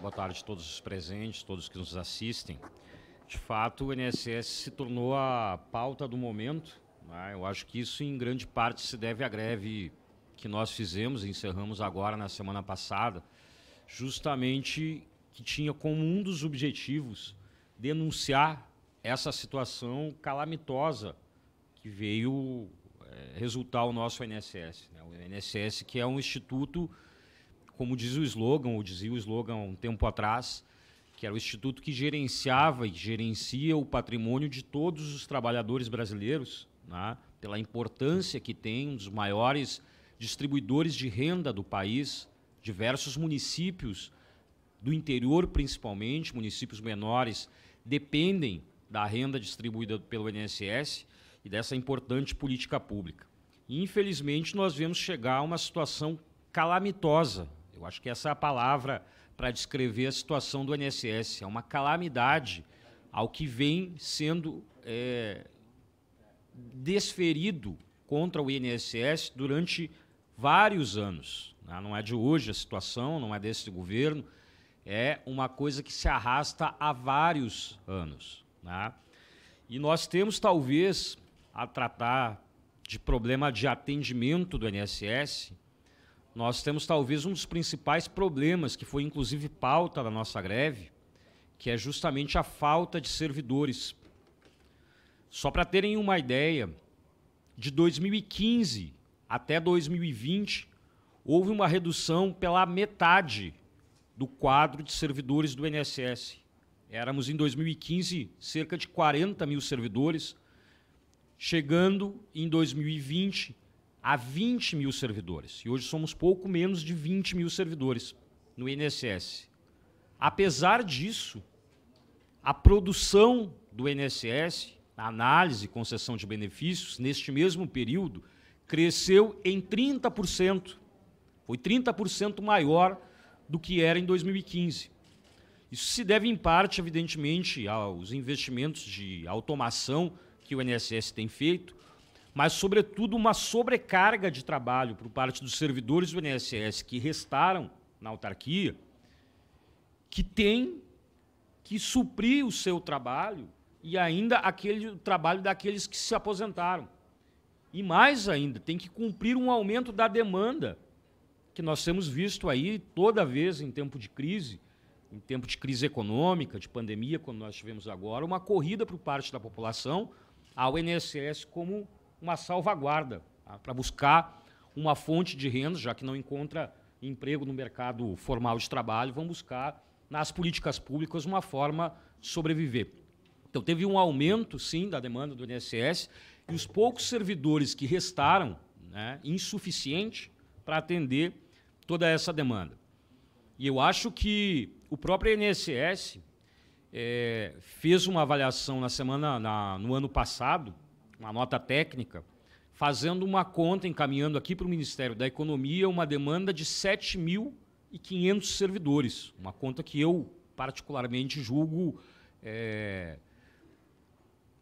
Boa tarde a todos os presentes, todos que nos assistem. De fato, o INSS se tornou a pauta do momento, né? Eu acho que isso, em grande parte, se deve à greve que nós fizemos e encerramos agora na semana passada, justamente que tinha como um dos objetivos denunciar essa situação calamitosa que veio resultar o nosso INSS, né? O INSS, que é um instituto, como diz o slogan, ou dizia o slogan há um tempo atrás, que era o instituto que gerenciava e gerencia o patrimônio de todos os trabalhadores brasileiros, né? Pela importância que tem, um dos maiores distribuidores de renda do país, diversos municípios do interior, principalmente, municípios menores, dependem da renda distribuída pelo INSS e dessa importante política pública. E, infelizmente, nós vemos chegar a uma situação calamitosa. Eu acho que essa é a palavra para descrever a situação do INSS. É uma calamidade ao que vem sendo desferido contra o INSS durante vários anos, né? Não é de hoje a situação, não é desse governo, é uma coisa que se arrasta há vários anos, né? E nós temos, talvez, a tratar de problema de atendimento do INSS, nós temos talvez um dos principais problemas, que foi inclusive pauta da nossa greve, que é justamente a falta de servidores. Só para terem uma ideia, de 2015 até 2020, houve uma redução pela metade do quadro de servidores do INSS. Éramos, em 2015, cerca de 40 mil servidores, chegando em 2020 a 20 mil servidores. E hoje somos pouco menos de 20 mil servidores no INSS. Apesar disso, a produção do INSS, a análise e concessão de benefícios, neste mesmo período, cresceu em 30%. Foi 30% maior do que era em 2015. Isso se deve, em parte, evidentemente, aos investimentos de automação que o INSS tem feito, mas, sobretudo, uma sobrecarga de trabalho por parte dos servidores do INSS que restaram na autarquia, que tem que suprir o seu trabalho e ainda o trabalho daqueles que se aposentaram. E mais ainda, tem que cumprir um aumento da demanda, que nós temos visto aí toda vez em tempo de crise econômica, de pandemia, como nós tivemos agora, uma corrida por parte da população ao INSS como uma salvaguarda, tá? Para buscar uma fonte de renda, já que não encontra emprego no mercado formal de trabalho, vão buscar nas políticas públicas uma forma de sobreviver. Então teve um aumento, sim, da demanda do INSS e os poucos servidores que restaram, né, insuficiente para atender toda essa demanda. E eu acho que o próprio INSS fez uma avaliação no ano passado, uma nota técnica, fazendo uma conta, encaminhando aqui para o Ministério da Economia uma demanda de 7.500 servidores, uma conta que eu particularmente julgo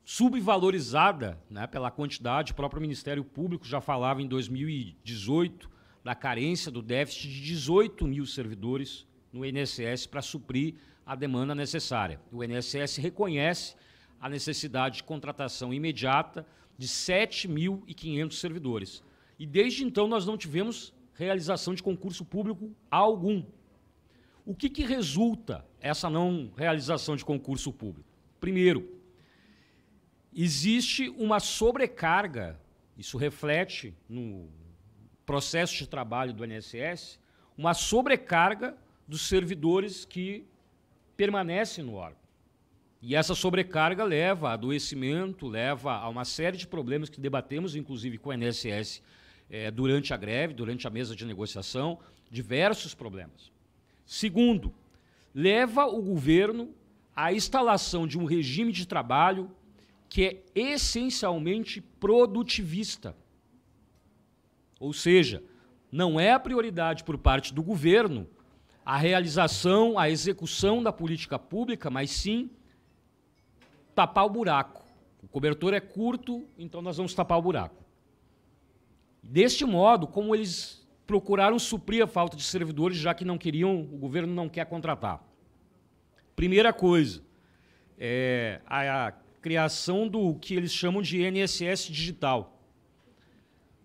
subvalorizada, né, pela quantidade. O próprio Ministério Público já falava em 2018 da carência, do déficit de 18 mil servidores no INSS para suprir a demanda necessária. O INSS reconhece a necessidade de contratação imediata de 7.500 servidores. E desde então nós não tivemos realização de concurso público algum. O que resulta essa não realização de concurso público? Primeiro, existe uma sobrecarga, isso reflete no processo de trabalho do INSS, uma sobrecarga dos servidores que permanecem no órgão. E essa sobrecarga leva a adoecimento, leva a uma série de problemas que debatemos, inclusive, com o INSS durante a greve, durante a mesa de negociação, diversos problemas. Segundo, leva o governo à instalação de um regime de trabalho que é essencialmente produtivista. Ou seja, não é a prioridade por parte do governo a realização, a execução da política pública, mas sim tapar o buraco. O cobertor é curto, então nós vamos tapar o buraco. Deste modo, como eles procuraram suprir a falta de servidores, já que não queriam, o governo não quer contratar. Primeira coisa, a criação do que eles chamam de INSS digital.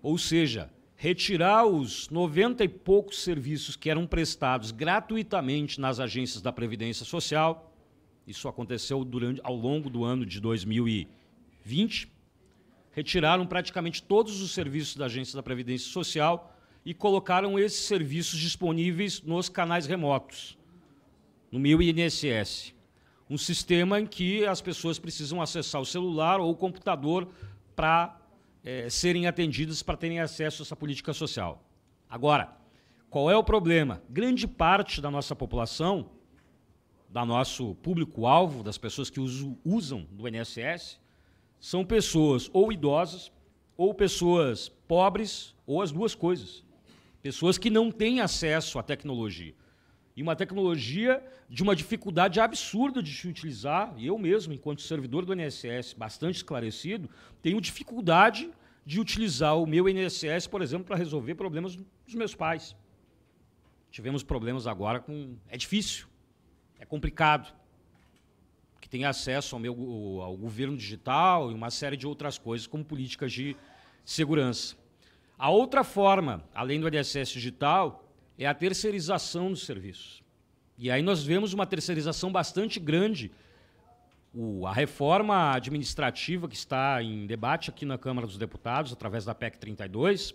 Ou seja, retirar os 90 e poucos serviços que eram prestados gratuitamente nas agências da Previdência Social. Isso aconteceu ao longo do ano de 2020. Retiraram praticamente todos os serviços da Agência da Previdência Social e colocaram esses serviços disponíveis nos canais remotos, no Meu INSS. Um sistema em que as pessoas precisam acessar o celular ou o computador para serem atendidas, para terem acesso a essa política social. Agora, qual é o problema? Grande parte da nossa população, do nosso público-alvo, das pessoas que usam do INSS, são pessoas ou idosas, ou pessoas pobres, ou as duas coisas. Pessoas que não têm acesso à tecnologia. E uma tecnologia de uma dificuldade absurda de se utilizar. E eu mesmo, enquanto servidor do INSS, bastante esclarecido, tenho dificuldade de utilizar o meu INSS, por exemplo, para resolver problemas dos meus pais. Tivemos problemas agora com... É difícil, é complicado, que tem acesso ao governo digital e uma série de outras coisas, como políticas de segurança. A outra forma, além do INSS digital, é a terceirização dos serviços. E aí nós vemos uma terceirização bastante grande. A reforma administrativa que está em debate aqui na Câmara dos Deputados, através da PEC 32,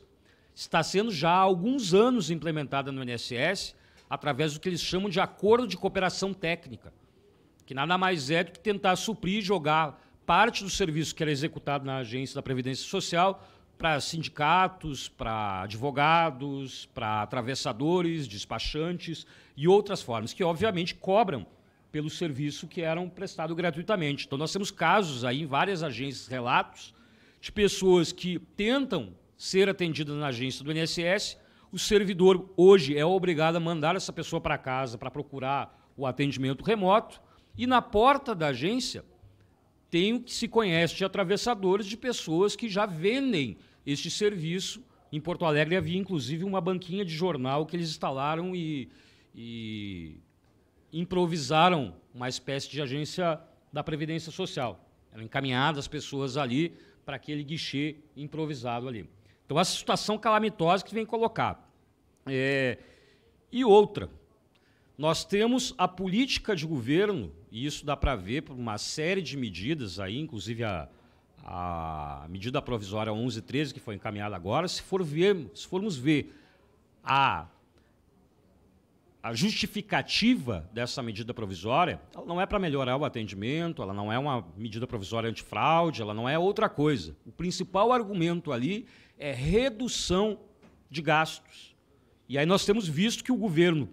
está sendo já há alguns anos implementada no INSS, através do que eles chamam de acordo de cooperação técnica, que nada mais é do que tentar suprir e jogar parte do serviço que era executado na Agência da Previdência Social para sindicatos, para advogados, para atravessadores, despachantes e outras formas, que obviamente cobram pelo serviço que eram prestado gratuitamente. Então nós temos casos aí em várias agências, relatos de pessoas que tentam ser atendidas na agência do INSS, o servidor hoje é obrigado a mandar essa pessoa para casa para procurar o atendimento remoto e na porta da agência tem o que se conhece de atravessadores, de pessoas que já vendem este serviço. Em Porto Alegre havia, inclusive, uma banquinha de jornal que eles instalaram e improvisaram uma espécie de agência da Previdência Social. Eram encaminhadas as pessoas ali para aquele guichê improvisado ali. Então, essa situação calamitosa que vem colocar. E outra, nós temos a política de governo, e isso dá para ver por uma série de medidas, aí, inclusive a medida provisória 1113, que foi encaminhada agora, se formos ver a justificativa dessa medida provisória, ela não é para melhorar o atendimento, ela não é uma medida provisória antifraude, ela não é outra coisa. O principal argumento ali é redução de gastos. E aí nós temos visto que o governo,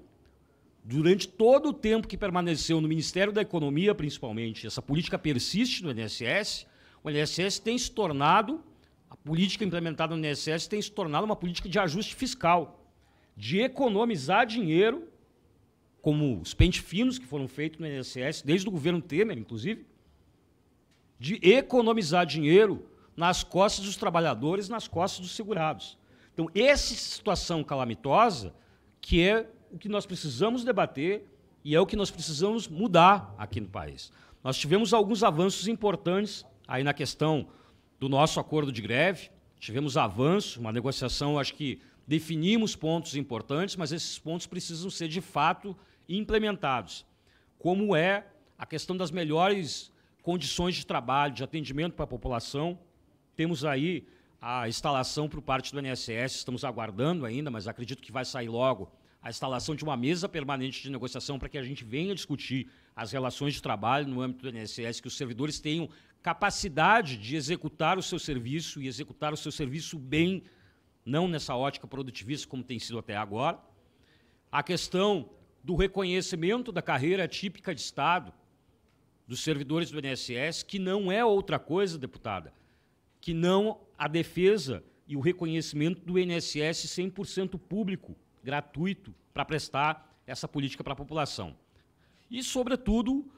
durante todo o tempo que permaneceu no Ministério da Economia, principalmente, essa política persiste no INSS, o INSS tem se tornado, a política implementada no INSS tem se tornado uma política de ajuste fiscal, de economizar dinheiro, como os pente finos que foram feitos no INSS, desde o governo Temer, inclusive, de economizar dinheiro nas costas dos trabalhadores, nas costas dos segurados. Então, essa situação calamitosa, que é o que nós precisamos debater e é o que nós precisamos mudar aqui no país. Nós tivemos alguns avanços importantes aí na questão do nosso acordo de greve, tivemos avanço, uma negociação, acho que definimos pontos importantes, mas esses pontos precisam ser, de fato, implementados, como é a questão das melhores condições de trabalho, de atendimento para a população. Temos aí a instalação por parte do INSS, estamos aguardando ainda, mas acredito que vai sair logo, a instalação de uma mesa permanente de negociação para que a gente venha discutir as relações de trabalho no âmbito do INSS, que os servidores tenham capacidade de executar o seu serviço e executar o seu serviço bem, não nessa ótica produtivista como tem sido até agora. A questão do reconhecimento da carreira típica de Estado dos servidores do INSS, que não é outra coisa, deputada, que não a defesa e o reconhecimento do INSS 100% público, gratuito, para prestar essa política para a população. E, sobretudo,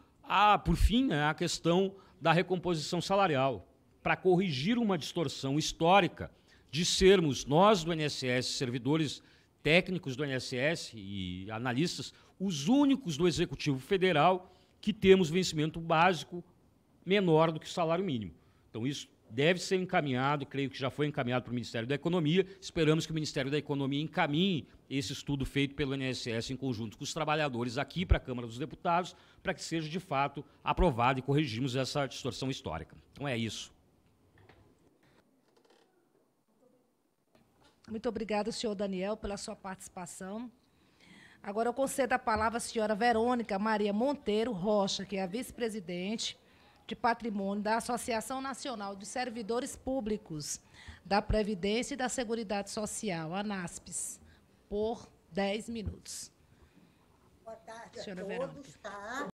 por fim, a questão da recomposição salarial, para corrigir uma distorção histórica de sermos nós do INSS servidores técnicos do INSS e analistas, os únicos do Executivo Federal que temos vencimento básico menor do que o salário mínimo. Então, isso deve ser encaminhado, creio que já foi encaminhado para o Ministério da Economia. Esperamos que o Ministério da Economia encaminhe esse estudo feito pelo INSS em conjunto com os trabalhadores aqui para a Câmara dos Deputados, para que seja, de fato, aprovado e corrigimos essa distorção histórica. Então, é isso. Muito obrigada, senhor Daniel, pela sua participação. Agora eu concedo a palavra à senhora Verônica Maria Monteiro Rocha, que é a vice-presidente de Patrimônio da Associação Nacional de Servidores Públicos da Previdência e da Seguridade Social, ANASPES, por 10 minutos. Boa tarde Senhora a todos, Verônica. tá?